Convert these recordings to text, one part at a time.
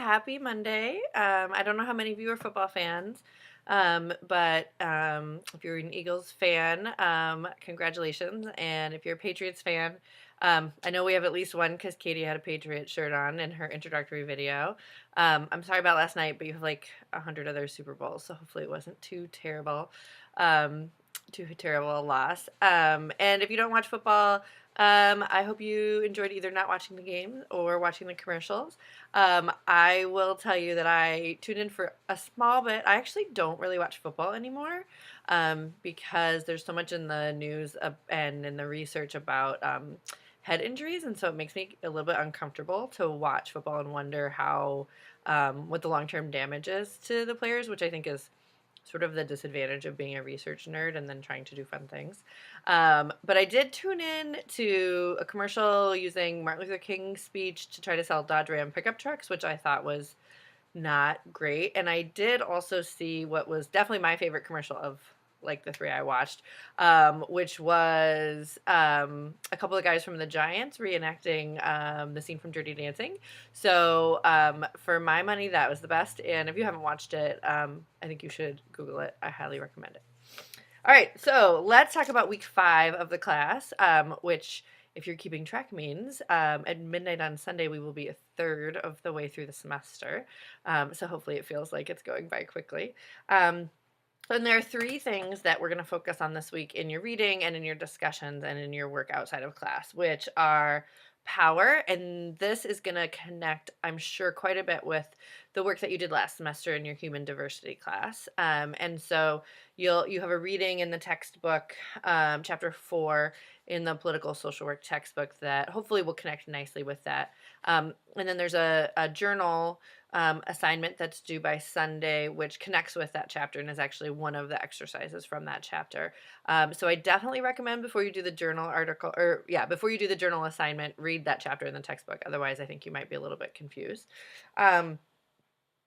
happy Monday. I don't know how many of you are football fans, but if you're an Eagles fan, congratulations. And if you're a Patriots fan, I know we have at least one because Katie had a Patriot shirt on in her introductory video. I'm sorry about last night, but you have like 100 other Super Bowls, so hopefully it wasn't too terrible. Too terrible a loss. And if you don't watch football, I hope you enjoyed either not watching the game or watching the commercials. I will tell you that I tuned in for a small bit. I actually don't really watch football anymore because there's so much in the news and in the research about head injuries, and so it makes me a little bit uncomfortable to watch football and wonder how what the long-term damage is to the players, which I think is sort of the disadvantage of being a research nerd and then trying to do fun things. But I did tune in to a commercial using Martin Luther King's speech to try to sell Dodge Ram pickup trucks, which I thought was not great. And I did also see what was definitely my favorite commercial of like the three I watched, which was a couple of guys from the Giants reenacting the scene from Dirty Dancing. So for my money, that was the best. And if you haven't watched it, I think you should Google it. I highly recommend it. All right, so let's talk about week 5 of the class, which, if you're keeping track, means at midnight on Sunday we will be a third of the way through the semester. So hopefully it feels like it's going by quickly. And there are 3 things that we're going to focus on this week in your reading and in your discussions and in your work outside of class, which are power. And this is going to connect, I'm sure, quite a bit with the work that you did last semester in your human diversity class. And so you have a reading in the textbook, chapter 4 in the political social work textbook that hopefully will connect nicely with that. And then there's a journal assignment that's due by Sunday, which connects with that chapter and is actually one of the exercises from that chapter. So I definitely recommend before you do the journal article, before you do the journal assignment, read that chapter in the textbook. Otherwise, I think you might be a little bit confused.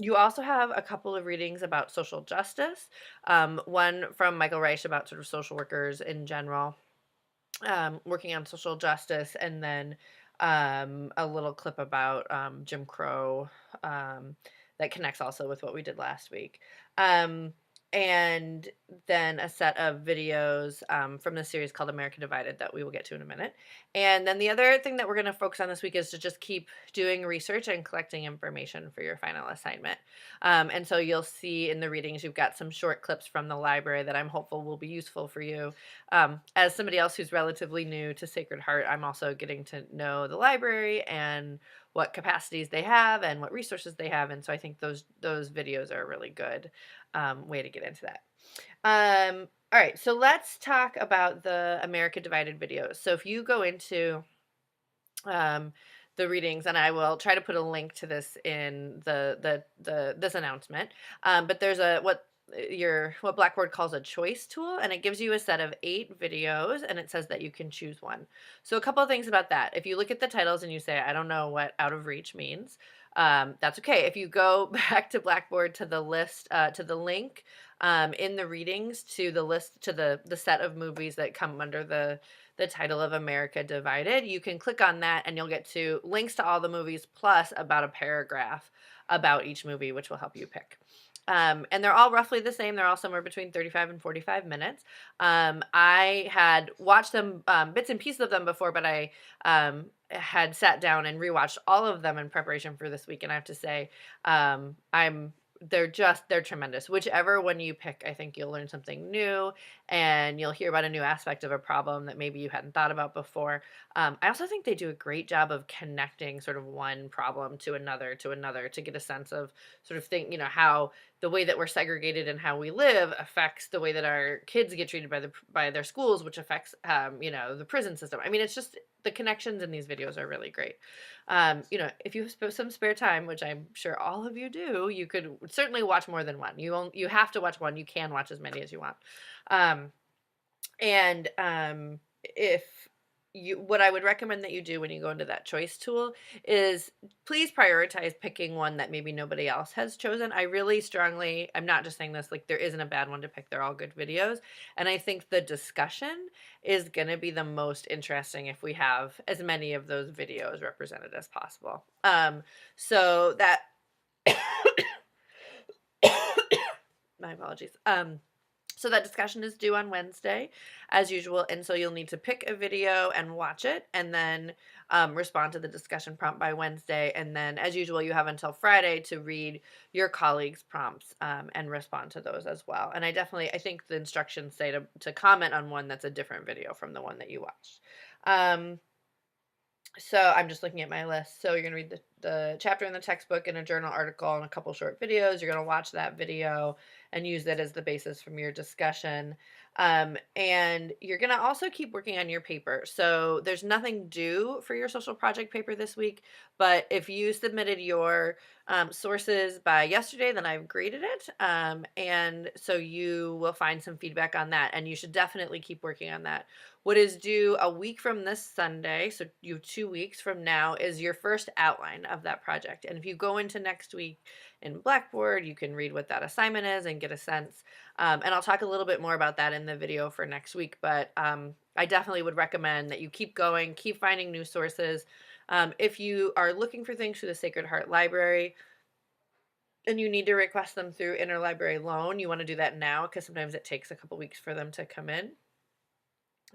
You also have a couple of readings about social justice, one from Michael Reich about sort of social workers in general, working on social justice, and then a little clip about Jim Crow that connects also with what we did last week. And then a set of videos from the series called America Divided that we will get to in a minute. And then the other thing that we're going to focus on this week is to just keep doing research and collecting information for your final assignment. And so you'll see in the readings, you've got some short clips from the library that I'm hopeful will be useful for you. As somebody else who's relatively new to Sacred Heart, I'm also getting to know the library and what capacities they have and what resources they have. And so I think those videos are a really good way to get into that. All right, so let's talk about the America Divided videos. So if you go into the readings, and I will try to put a link to this in this announcement, but there's what Blackboard calls a choice tool, and it gives you a set of 8 videos, and it says that you can choose one. So a couple of things about that. If you look at the titles and you say, I don't know what out of reach means, that's okay. If you go back to Blackboard to the list, to the link in the readings to the list, to the set of movies that come under the title of America Divided, you can click on that and you'll get to links to all the movies plus about a paragraph about each movie, which will help you pick. And they're all roughly the same. They're all somewhere between 35 and 45 minutes. I had watched them, bits and pieces of them before, but I had sat down and rewatched all of them in preparation for this week. And I have to say, they're tremendous. Whichever one you pick, I think you'll learn something new and you'll hear about a new aspect of a problem that maybe you hadn't thought about before. I also think they do a great job of connecting sort of one problem to another to get a sense of sort of how the way that we're segregated and how we live affects the way that our kids get treated by their schools, which affects the prison system. I mean, it's just the connections in these videos are really great. If you have some spare time, which I'm sure all of you do, you could certainly watch more than one. You have to watch one. You can watch as many as you want. If what I would recommend that you do when you go into that choice tool is please prioritize picking one that maybe nobody else has chosen. I really strongly, I'm not just saying this, like there isn't a bad one to pick. They're all good videos. And I think the discussion is going to be the most interesting if we have as many of those videos represented as possible. So that My apologies. So that discussion is due on Wednesday, as usual, and so you'll need to pick a video and watch it, and then respond to the discussion prompt by Wednesday, and then, as usual, you have until Friday to read your colleagues' prompts and respond to those as well. And I think the instructions say to comment on one that's a different video from the one that you watched. So I'm just looking at my list. So you're going to read the chapter in the textbook and a journal article and a couple short videos. You're going to watch that video and use that as the basis from your discussion. And you're going to also keep working on your paper. So there's nothing due for your social project paper this week, but if you submitted your sources by yesterday, then I've graded it. And so you will find some feedback on that, and you should definitely keep working on that. What is due a week from this Sunday, so you have 2 weeks from now, is your first outline of that project. And if you go into next week in Blackboard, you can read what that assignment is and get a sense. And I'll talk a little bit more about that in the video for next week, but I definitely would recommend that you keep going, keep finding new sources. If you are looking for things through the Sacred Heart Library, and you need to request them through interlibrary loan, you want to do that now because sometimes it takes a couple weeks for them to come in.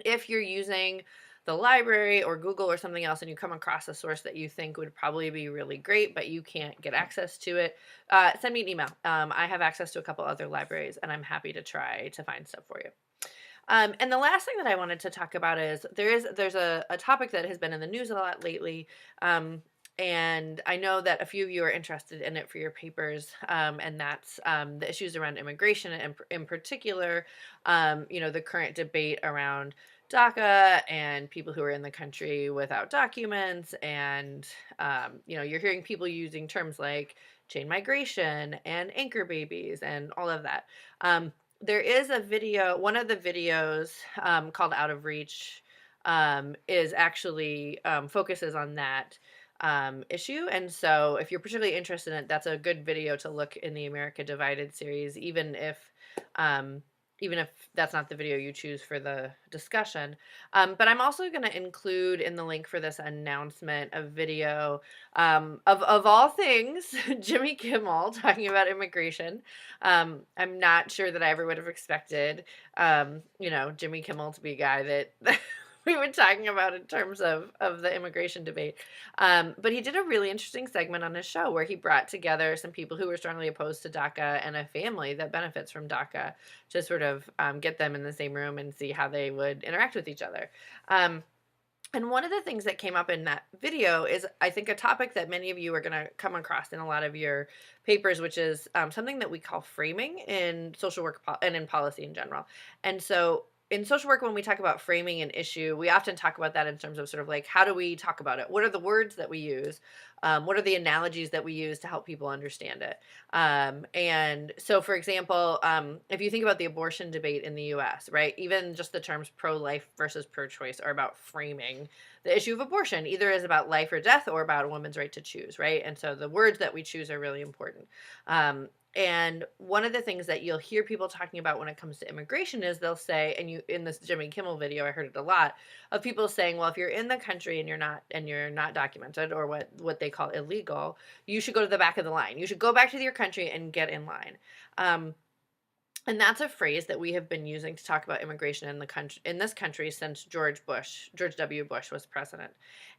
If you're using the library or Google or something else and you come across a source that you think would probably be really great, but you can't get access to it, send me an email. I have access to a couple other libraries, and I'm happy to try to find stuff for you. And the last thing that I wanted to talk about is there's a topic that has been in the news a lot lately. And I know that a few of you are interested in it for your papers, and that's the issues around immigration, and in particular, the current debate around DACA and people who are in the country without documents. And, you're hearing people using terms like chain migration and anchor babies and all of that. There is a video, one of the videos called Out of Reach is actually focuses on that issue. And so if you're particularly interested in it, that's a good video to look in the America Divided series, even if that's not the video you choose for the discussion. But I'm also going to include in the link for this announcement a video of all things, Jimmy Kimmel talking about immigration. I'm not sure that I ever would have expected, Jimmy Kimmel to be a guy that we were talking about in terms of the immigration debate. But he did a really interesting segment on his show where he brought together some people who were strongly opposed to DACA and a family that benefits from DACA to sort of get them in the same room and see how they would interact with each other. And one of the things that came up in that video is, I think, a topic that many of you are going to come across in a lot of your papers, which is something that we call framing in social work and in policy in general. And so in social work, when we talk about framing an issue, we often talk about that in terms of sort of like, how do we talk about it? What are the words that we use? What are the analogies that we use to help people understand it? And so, for example, if you think about the abortion debate in the US, right, even just the terms pro-life versus pro-choice are about framing the issue of abortion, either as about life or death or about a woman's right to choose, right? And so the words that we choose are really important. And one of the things that you'll hear people talking about when it comes to immigration is they'll say, and in this Jimmy Kimmel video, I heard it a lot, of people saying, well, if you're in the country and you're not documented, or what they call illegal, you should go to the back of the line. You should go back to your country and get in line. And that's a phrase that we have been using to talk about immigration in this country since George W. Bush was president.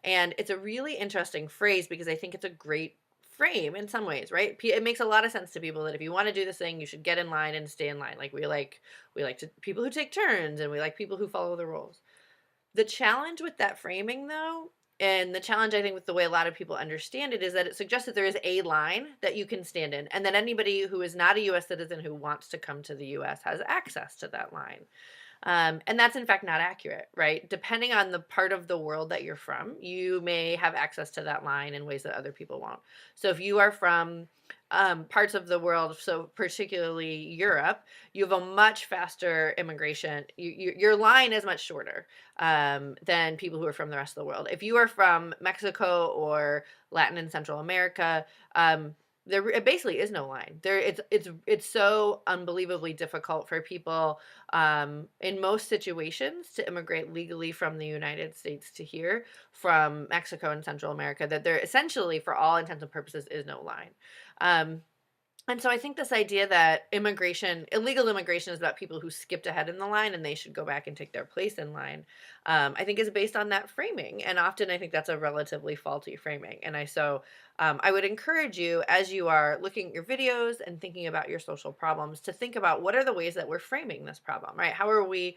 And it's a really interesting phrase because I think it's a great frame in some ways, right? It makes a lot of sense to people that if you want to do this thing, you should get in line and stay in line. Like we like to people who take turns, and we like people who follow the rules. The challenge with that framing, though, and the challenge I think with the way a lot of people understand it, is that it suggests that there is a line that you can stand in, and that anybody who is not a U.S. citizen who wants to come to the U.S. has access to that line. And that's in fact not accurate, right? Depending on the part of the world that you're from, you may have access to that line in ways that other people won't. So if you are from parts of the world, so particularly Europe, you have a much faster immigration. Your line is much shorter than people who are from the rest of the world. If you are from Mexico or Latin and Central America, There it basically is no line. It's so unbelievably difficult for people, in most situations to immigrate legally from the United States to here from Mexico and Central America that there essentially, for all intents and purposes, is no line. Um, and so I think this idea that illegal immigration is about people who skipped ahead in the line and they should go back and take their place in line, I think is based on that framing. And often I think that's a relatively faulty framing. I would encourage you, as you are looking at your videos and thinking about your social problems, to think about what are the ways that we're framing this problem, right? How are we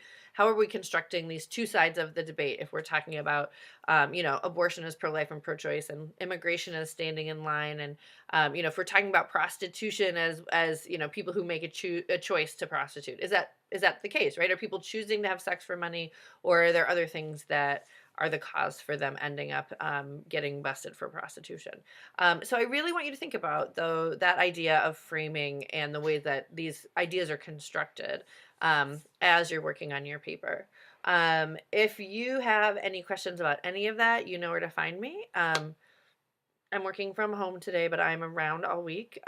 constructing these two sides of the debate if we're talking about, abortion as pro-life and pro-choice and immigration as standing in line, and if we're talking about prostitution as people who make a choice to prostitute, is that the case, right? Are people choosing to have sex for money, or are there other things that are the cause for them ending up getting busted for prostitution? So I really want you to think about, though, that idea of framing and the way that these ideas are constructed as you're working on your paper. If you have any questions about any of that, you know where to find me. I'm working from home today, but I'm around all week.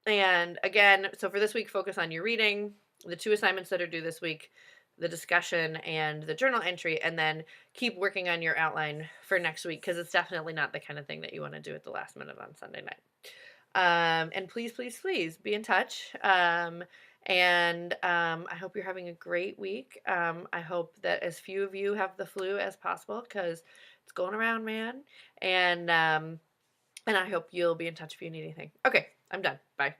And again, so for this week, focus on your reading, the two assignments that are due this week, the discussion and the journal entry, and then keep working on your outline for next week, because it's definitely not the kind of thing that you want to do at the last minute on Sunday night. And please, please, please be in touch. I hope you're having a great week. I hope that as few of you have the flu as possible, because it's going around, man. And I hope you'll be in touch if you need anything. Okay, I'm done. Bye.